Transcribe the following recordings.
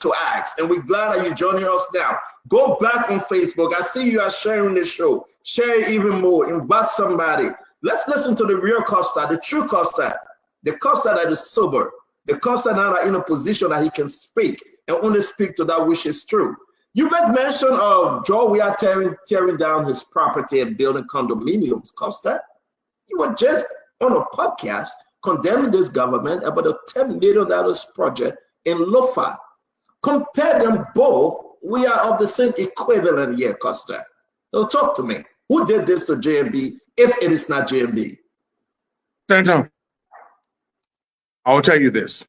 to ask, and we're glad that you're joining us now. Go back on Facebook. I see you are sharing the show. Share it even more. Invite somebody. Let's listen to the real Costa, the true Costa, the Costa that is sober, the Costa now that in a position that he can speak and only speak to that which is true. You made mention of Joe. We are tearing down his property and building condominiums. Costa, you were just on a podcast condemning this government about a $10 million project in Lofa. Compare them both. We are of the same equivalent here, Costa. So talk to me. Who did this to JMB if it is not JMB? Sando, I will tell you this.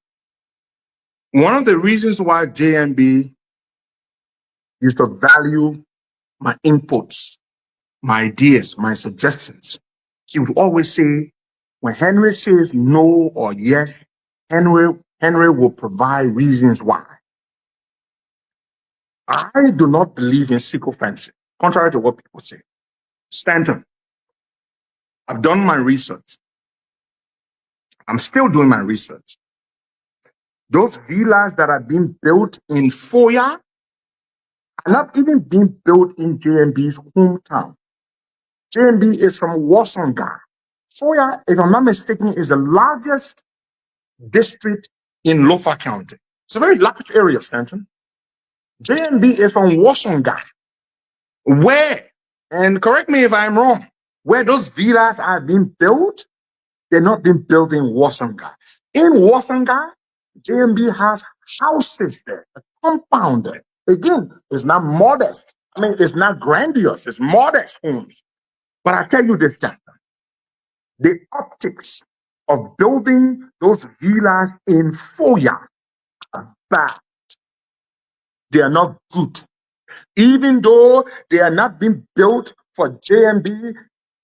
One of the reasons why JMB used to value my inputs, my ideas, my suggestions, he would always say, when Henry says no or yes, Henry will provide reasons why. I do not believe in sycophancy, contrary to what people say. Stanton, I've done my research. I'm still doing my research. Those villas that are being built in Foya are not even being built in JMB's hometown. JMB is from Wasonga. Foya, if I'm not mistaken, is the largest district in Lofa County. It's a very large area, Stanton. JMB is from Wasonga, where, and correct me if I'm wrong, where those villas are being built, they're not being built in Wasonga. In Wasonga, JMB has houses there, a compound there. Again, it's not modest. I mean, it's not grandiose, it's modest homes. But I tell you this, Stanton, the optics of building those villas in Foya are bad. They are not good. Even though they are not being built for JMB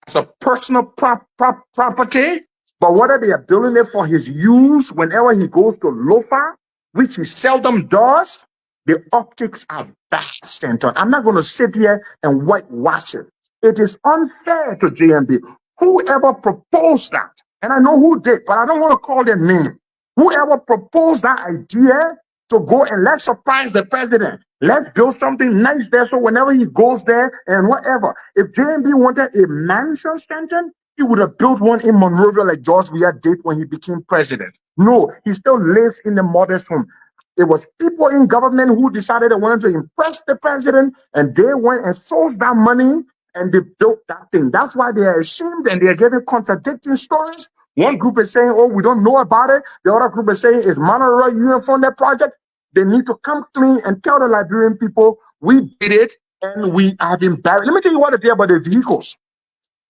as a personal property, but whether they are building it for his use whenever he goes to Lofa, which he seldom does, the optics are bad, Stanton. I'm not going to sit here and whitewash it. It is unfair to JMB. Whoever proposed that, and I know who did, but I don't want to call their name. Whoever proposed that idea to go and let's surprise the president. Let's build something nice there so whenever he goes there and whatever. If JMB wanted a mansion, Stanton, he would have built one in Monrovia like George Weah did when he became president. No, he still lives in the modest home. It was people in government who decided they wanted to impress the president, and they went and sourced that money and they built that thing. That's why they are ashamed and they are giving contradicting stories. One group is saying, oh, we don't know about it. The other group is saying, it's Monroe Union funded project. They need to come clean and tell the Liberian people, we did it and we have been buried. Let me tell you what they did about the vehicles.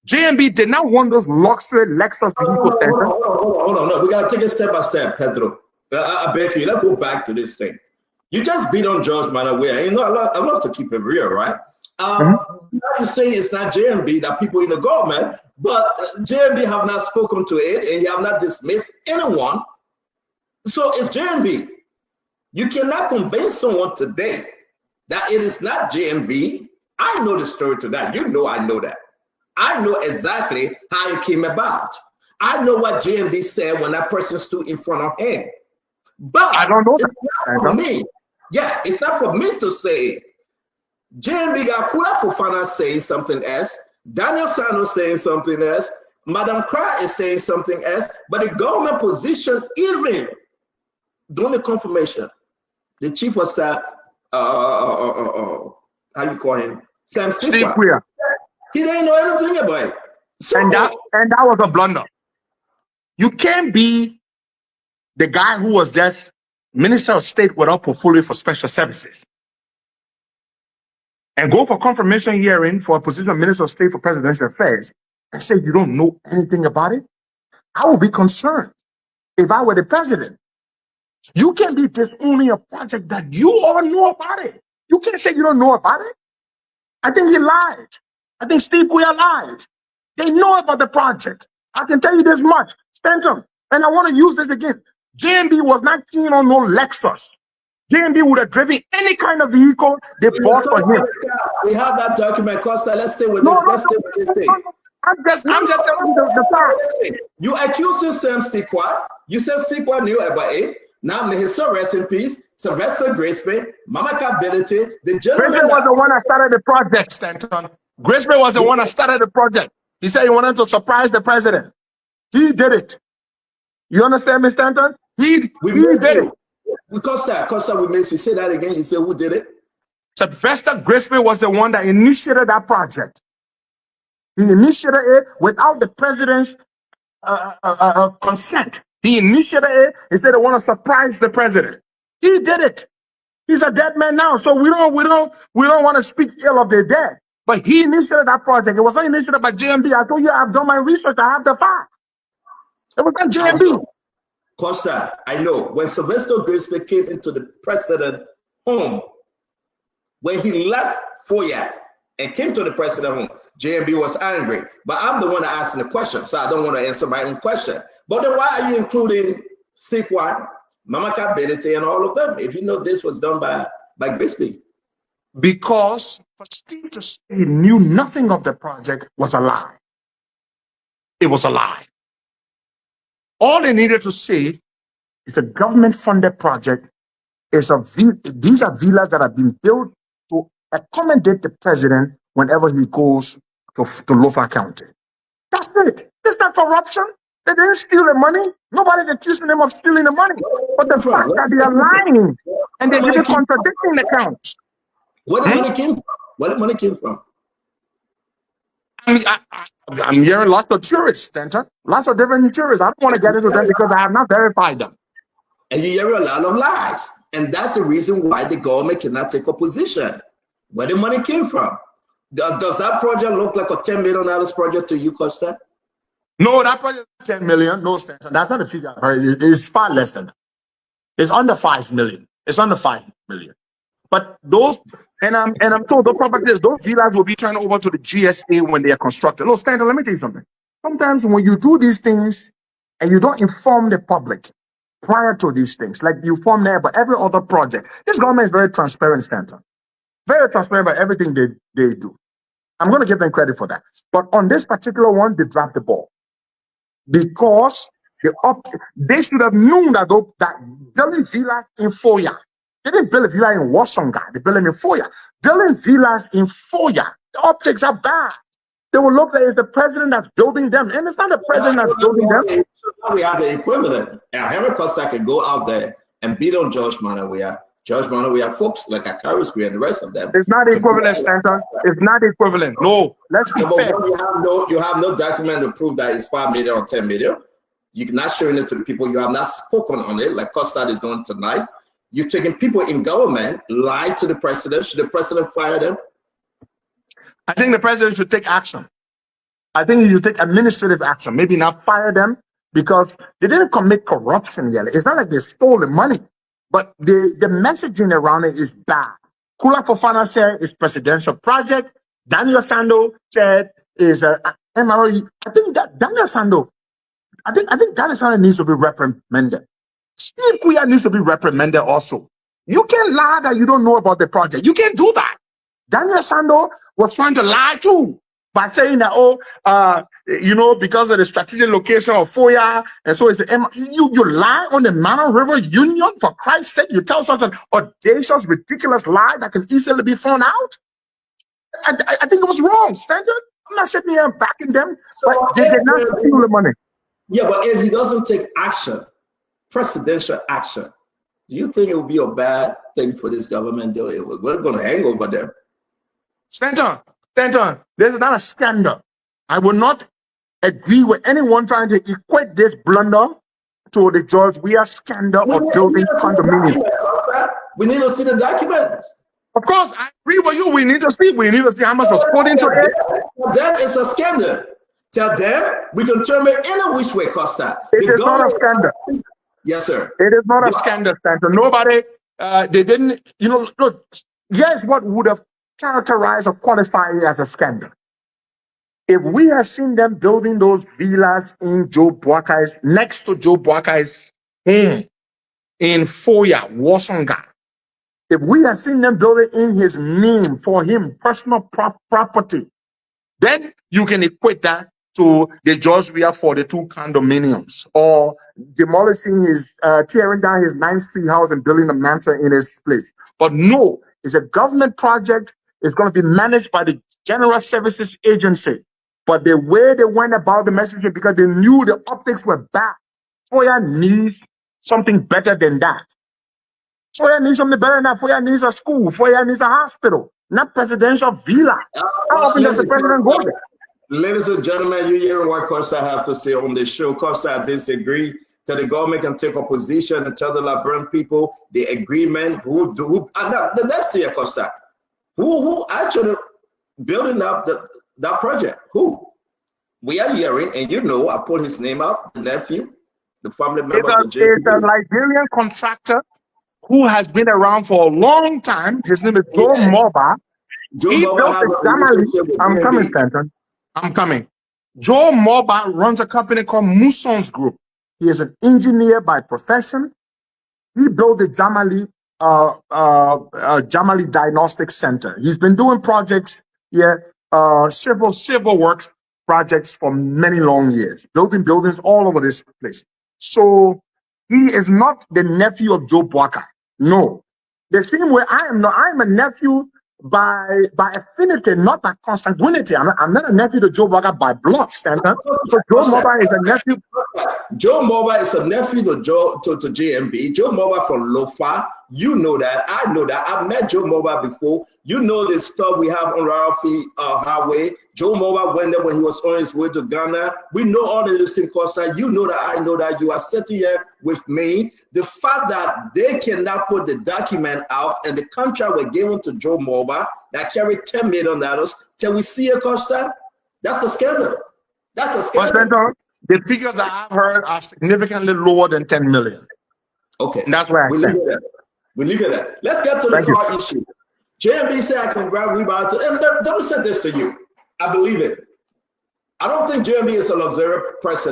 JMB did not want those luxury Lexus vehicles. Hold on. No, we got to take it step by step, Pedro. I beg you, let's go back to this thing. You just beat on George Manaway. You know, I love to keep it real, right? Now you say it's not JMB, that people in the government, but JMB have not spoken to it and you have not dismissed anyone. So it's JMB. You cannot convince someone today that it is not JMB. I know the story to that. You know I know that. I know exactly how it came about. I know what JMB said when that person stood in front of him. But I don't know it's not for me. Yeah, it's not for me to say. JMB got Kula Fofana saying something else. Daniel Sando saying something else. Madam Kra is saying something else. But the government position, even during the confirmation, the chief of staff, how you call him? Stevquoah. He didn't know anything about it. So, and that was a blunder. You can't be the guy who was just Minister of State without portfolio for special services and go for confirmation hearing for a position of Minister of State for Presidential Affairs and say you don't know anything about it. I would be concerned if I were the president. You can't be disowning a project that you all know about it. You can't say you don't know about it. I think he lied. I think Stevquoah lied. They know about the project. I can tell you this much. Stanton, and I want to use this again. JMB was not keen on no Lexus. JMB would have driven any kind of vehicle they bought for him. We have that document, Costa. Let's stay with this thing. I'm just telling you the fact. You accusing Sam Stevquoah. You said Stevquoah knew about it. Now, may his soul rest in peace. Sylvester Grisby, Mama Ability, the gentleman. Grisby was the one that started the project, Stanton. Grisby was the one that started the project. He said he wanted to surprise the president. He did it. You understand me, Stanton? He did it. Costa, we missed you. Say that again. You say who did it? Sylvester Grisby was the one that initiated that project. He initiated it without the president's consent. He initiated it. He said they want to surprise the president. He did it. He's a dead man now, so we don't want to speak ill of the dead. But he initiated that project. It was not initiated by JMB. I told you I've done my research. I have the facts. It was not JMB. Costa, I know when Sylvester Grisby came into the president's home, when he left Foya and came to the president's home, JMB was angry. But I'm the one that asked the question, so I don't want to answer my own question. But then why are you including Stevquoah, Mama Ability, and all of them, if you know this was done by Grisby? Because for Steve to say he knew nothing of the project was a lie. It was a lie. All they needed to say is a government-funded project. These are villas that have been built to accommodate the president whenever he goes to Lofa County. That's it. It's not corruption. They didn't steal the money. Nobody's accusing them of stealing the money. But the fact that they are lying and they're even contradicting the counts. Where the money came from? Where the money came from? I'm hearing lots of tourists, Stanton. Lots of different tourists. I don't want to get into them because I have not verified them. And you hear a lot of lies. And that's the reason why the government cannot take a position. Where the money came from? Does that project look like a $10 million project to you, Costa? No, that project is 10 million. No, Stanton. That's not the figure. It's far less than that. It's under 5 million. It's under 5 million. But those, and I'm told the properties, those villas will be turned over to the GSA when they are constructed. No, Stanton, let me tell you something. Sometimes when you do these things and you don't inform the public prior to these things, like you form there, but every other project, this government is very transparent, Stanton. Very transparent about everything they do. I'm going to give them credit for that. But on this particular one, they dropped the ball. Because they should have known that building villas in Foya. They didn't build a villa in Wasonga. They built them in Foya. Building villas in Foya, the optics are bad. They will look like it's the president that's building them. And it's not the president that's building them. So now we have the equivalent. And Henry Costa can go out there and beat on George Mano. We have folks like Akarisky and the rest of them. It's not equivalent, Stanton. It's not equivalent. No, let's be fair. You have no document to prove that it's 5 million or 10 million. You're not showing it to the people. You have not spoken on it like Costa is doing tonight. You're taking people in government, lie to the president. Should the president fire them? I think the president should take action. I think he should take administrative action. Maybe not fire them because they didn't commit corruption yet. It's not like they stole the money, but the messaging around it is bad. Kula Fofana said it's presidential project. Daniel Sando said is MRE. I think that Daniel Sando, I think Daniel Sando needs to be reprimanded. Stevquoah needs to be reprimanded also. You can't lie that you don't know about the project. You can't do that. Daniel Sando was trying to lie too by saying that, because of the strategic location of Foya, and so it's you lie on the Mano River Union, for Christ's sake. You tell such an audacious, ridiculous lie that can easily be found out. I think it was wrong, Stanton. I'm not sitting here and backing them, but they did not steal the money. Yeah, but if he doesn't take action, presidential action, do you think it would be a bad thing for this government? We're going to hang over them. Stanton, this is not a scandal. I will not agree with anyone trying to equate this blunder to the George Weah scandal of building condominiums. We need to see the documents. Of course, I agree with you. We need to see how much was put into it. That is a scandal. Tell them we can turn it any which way, Costa. It is not a scandal. Yes, sir. It is not a scandal, Stanton. Nobody, they didn't, look, here's what would have characterized or qualified as a scandal. If we had seen them building those villas in Joe Boakai's, next to Joe Boakai's home in Foya, Wasonga, if we had seen them building in his name for him, personal property, then you can equate that to the George Weah 42 condominiums, or demolishing tearing down his 9th Street house and building a mansion in his place. But no, it's a government project. It's going to be managed by the General Services Agency. But the way they went about the messaging, because they knew the optics were bad, Foya needs something better than that. Foya needs something better than that. Foya needs a school. Foya needs a hospital, not presidential villa. How often does the president go there? Ladies and gentlemen, you hear what Costa have to say on the show. Costa disagree. That the government can take a position and tell the Liberian people the agreement. The next year, Costa, who actually building up that project? Who? We are hearing, and you know, I put his name out, the nephew, the family member. It's a Liberian contractor who has been around for a long time. His name is Joe Moba. He built the Jamali. I'm coming, Stanton. I'm coming. Joe Moba runs a company called Muson's Group. He is an engineer by profession. He built the Jamali Diagnostic Center. He's been doing projects here, civil works projects for many long years, building buildings all over this place. So he is not the nephew of Joe Boaka. No. The same way I am not. I am a nephew by affinity, not by consanguinity. I'm not a nephew to Joe Boaka by blood, Stanton. So Joe Moba is a nephew. Joe Moba is a nephew to JMB. Joe Moba from Lofa. You know that. I know that. I've met Joe Moba before. You know the stuff we have on Ralphie Highway. Joe Moba went there when he was on his way to Ghana. We know all of this thing, Costa. You know that. I know that. You are sitting here with me. The fact that they cannot put the document out and the contract was given to Joe Moba that carried $10 million till we see it, Costa, that's a scandal. That's a scandal. The figures that I've heard are significantly lower than 10 million. Okay. And that's where we leave it at. We leave it at. Let's get to the car issue. JMB said I can grab rebound. And let me say this to you. I believe it. I don't think JMB is a luxurious president.